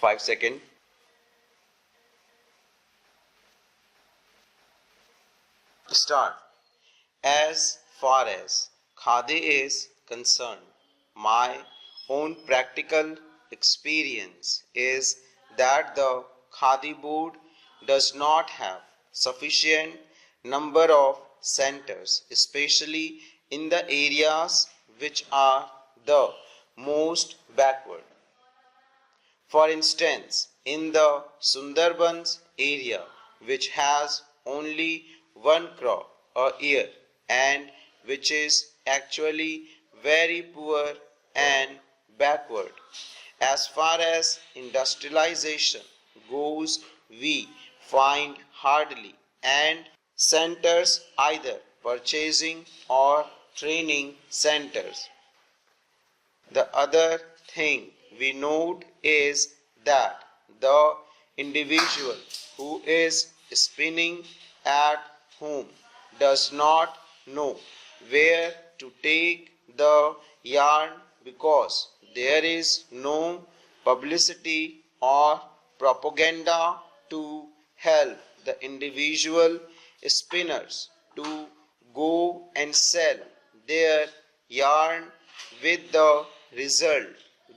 5 seconds. Start. As far as Khadi is concerned, my own practical experience is that the Khadi board does not have sufficient number of centers, especially in the areas which are the most backward. For instance, in the Sundarbans area, which has only one crop a year and which is actually very poor and backward. As far as industrialization goes, we find hardly and centers either purchasing or training centers. The other thing we note is that the individual who is spinning at home does not know where to take the yarn because there is no publicity or propaganda to help the individual spinners to go and sell their yarn, with the result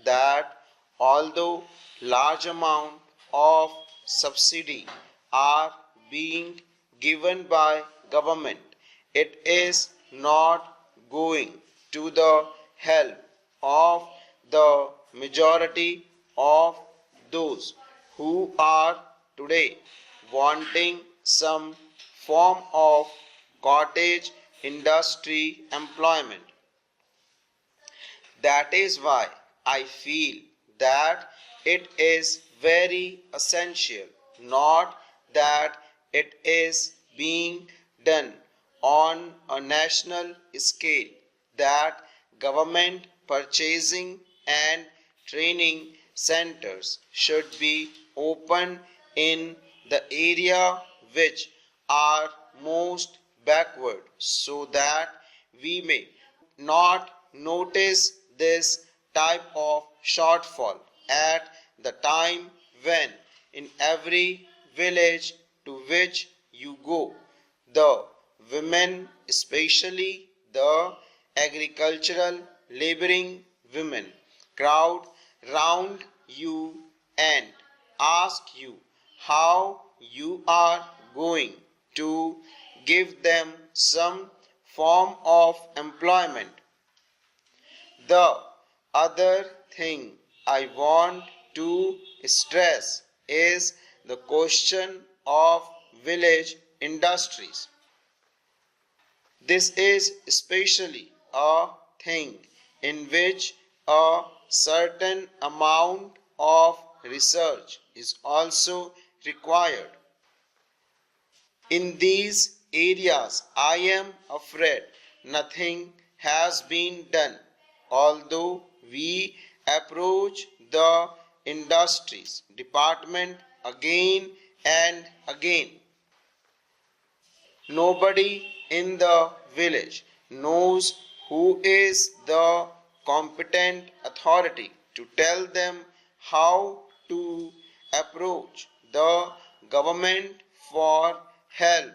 that although large amount of subsidy are being given by government, it is not going to the help of the majority of those who are today wanting some form of cottage industry employment. That is why I feel that it is very essential, not that it is being done on a national scale, that government purchasing and training centers should be opened in the area which are most backward, so that we may not notice this type of shortfall at the time when in every village to which you go, the women, especially the agricultural laboring women, crowd round you and ask you how you are going to give them some form of employment. The other thing I want to stress is the question of village industries. This is especially a thing in which a certain amount of research is also required. In these areas, I am afraid nothing has been done, although we approach the industries department again and again. Nobody in the village knows who is the competent authority to tell them how to approach the government for help,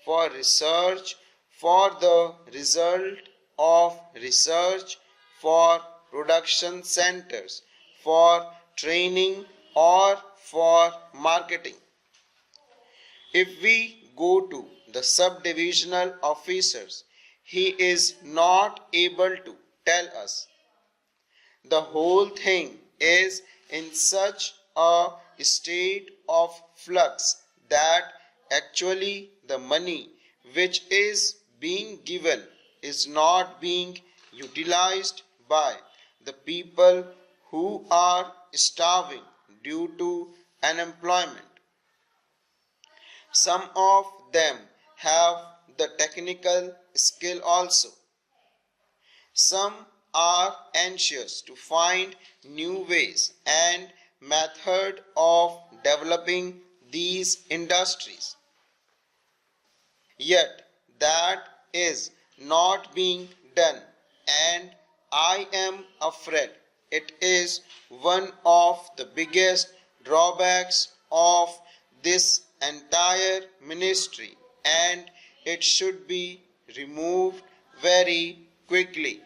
for research, for the result of research, for production centers, for training or for marketing. If we go to the subdivisional officers, he is not able to tell us. The whole thing is in such a state of flux that actually the money which is being given is not being utilized by the people who are starving due to unemployment. Some of them have the technical skill also. Some are anxious to find new ways and method of developing these industries. Yet that is not being done, and I am afraid it is one of the biggest drawbacks of this entire ministry, and it should be removed very quickly.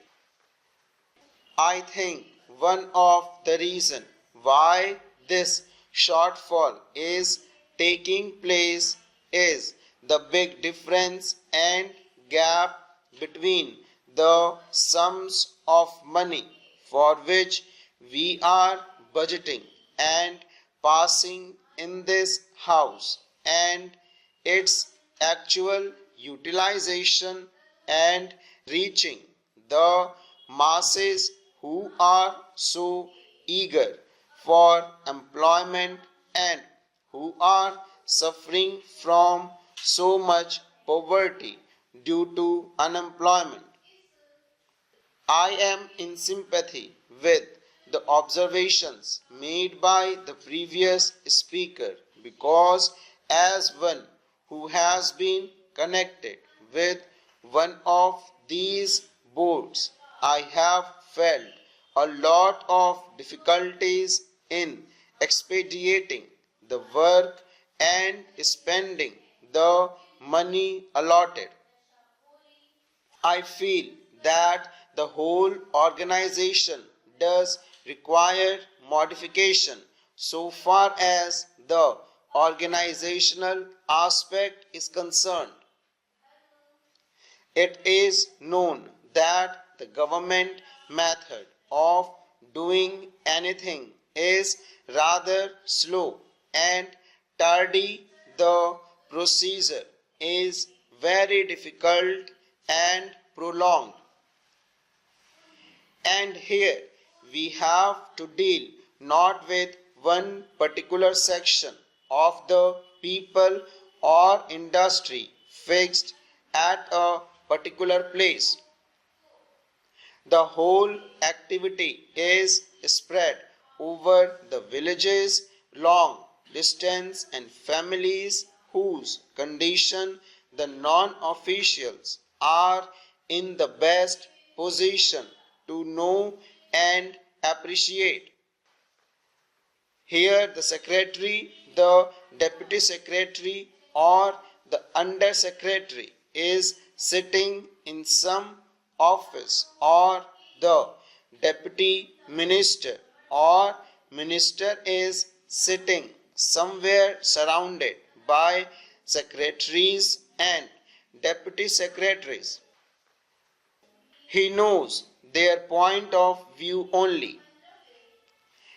I think one of the reasons why this shortfall is taking place is the big difference and gap between the sums of money for which we are budgeting and passing in this house and its actual utilization and reaching the masses who are so eager for employment and who are suffering from so much poverty due to unemployment. I am in sympathy with the observations made by the previous speaker because, as one who has been connected with one of these boards, I have felt a lot of difficulties in expediting the work and spending the money allotted. I feel that the whole organization does require modification so far as the organizational aspect is concerned. It is known that the government method of doing anything is rather slow and tardy. The procedure is very difficult and prolonged. And here we have to deal not with one particular section of the people or industry fixed at a particular place. The whole activity is spread over the villages, long distance, and families whose condition the non-officials are in the best position to know and appreciate. Here the secretary, the deputy secretary, or the under secretary is sitting in some office, or the deputy minister or minister is sitting somewhere surrounded by secretaries and deputy secretaries. He knows their point of view only.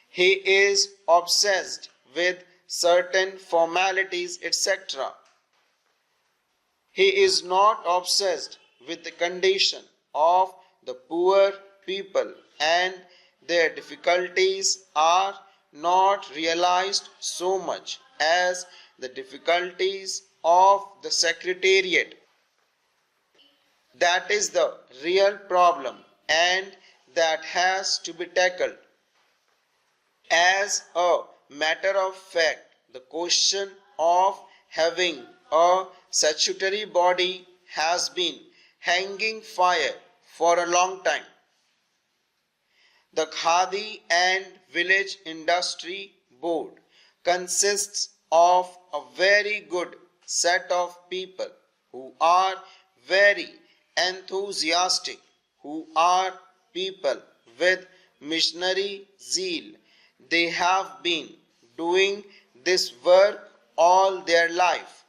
He is obsessed with certain formalities, etc. He is not obsessed with the condition of the poor people, and their difficulties are not realized so much as the difficulties of the secretariat. That is the real problem, and that has to be tackled. As a matter of fact, the question of having a statutory body has been hanging fire for a long time. The Khadi and Village Industry Board consists of a very good set of people who are very enthusiastic, who are people with missionary zeal. They have been doing this work all their life.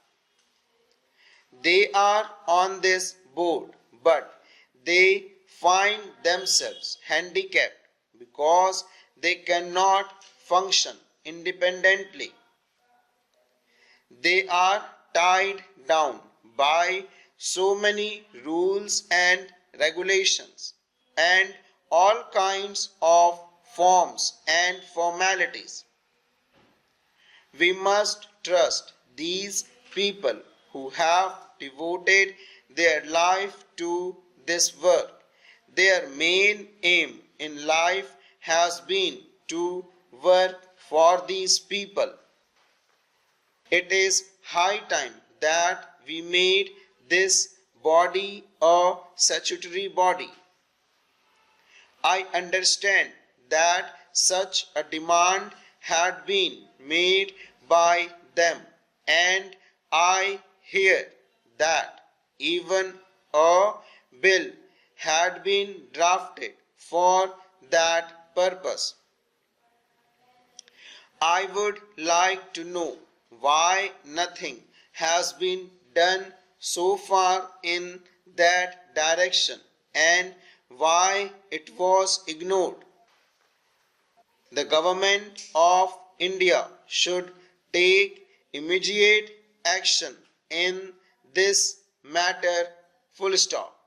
They are on this board, but they find themselves handicapped because they cannot function independently. They are tied down by so many rules and regulations and all kinds of forms and formalities. We must trust these people who have devoted their life to this work. Their main aim in life has been to work for these people. It is high time that we made this body a statutory body. I understand that such a demand had been made by them, and I hear that even a bill had been drafted for that purpose. I would like to know why nothing has been done so far in that direction and why it was ignored. The government of India should take immediate action in this matter. Full stop.